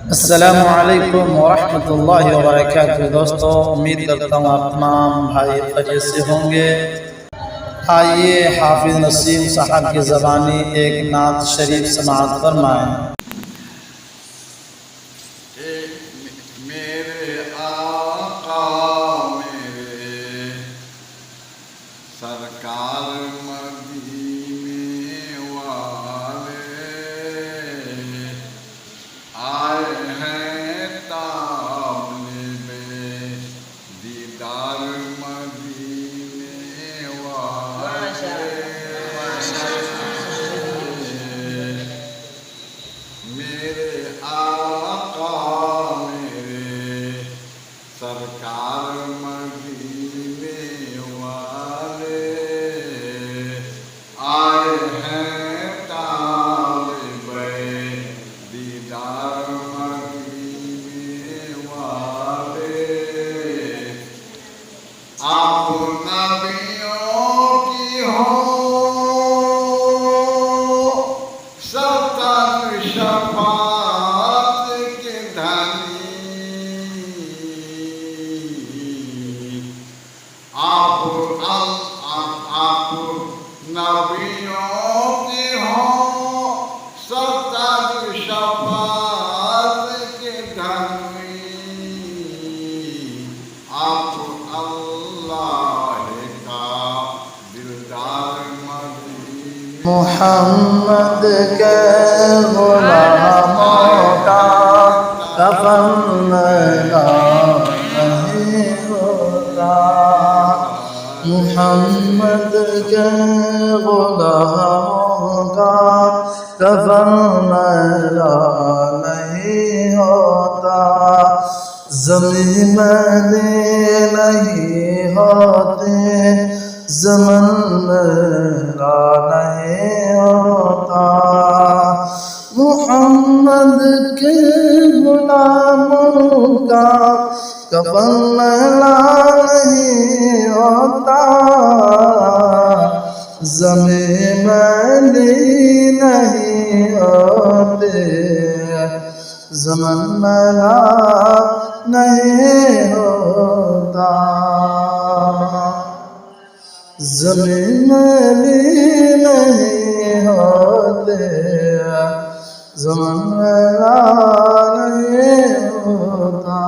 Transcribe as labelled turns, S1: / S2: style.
S1: السلام علیکم ورحمۃ اللہ وبرکاتہ۔ دوستو، امید کرتا ہوں آپ تمام بھائی خیریت سے ہوں گے۔ آئیے حافظ نسیم صاحب کی زبانی ایک نعت شریف سماعت فرمائیں۔
S2: میرے آقا میرے سرکار مدینے والے آئے ہیں طالب دیدار مدینے والے۔ میرے آقا سرکار مدینے والے آئے ہیں طالب دیدار مدینے والے۔ آپ نبیوں کی ہو سرکار شفاعت کے دھنی، آپ نبیوں کی ہوں سرکار شفاعت کے دھنی، آپ اللہ کا دلدار مدینے۔
S1: محمد کے غلاموں کا کفن میلا نہیں ہوتا، محمد کے غلاموں کا کفن میلا نہیں ہوتا، زمین میلی نہیں ہوتی، زمن میلا نہیں ہوتا، محمد کے غلاموں کا کفن میلا نہیں ہوتا، زمین میلی نہیں ہوتی، زمن میلا نہیں ہوتا، زمین میلی نہیں ہوتے، زمن میلا نہیں ہوتا۔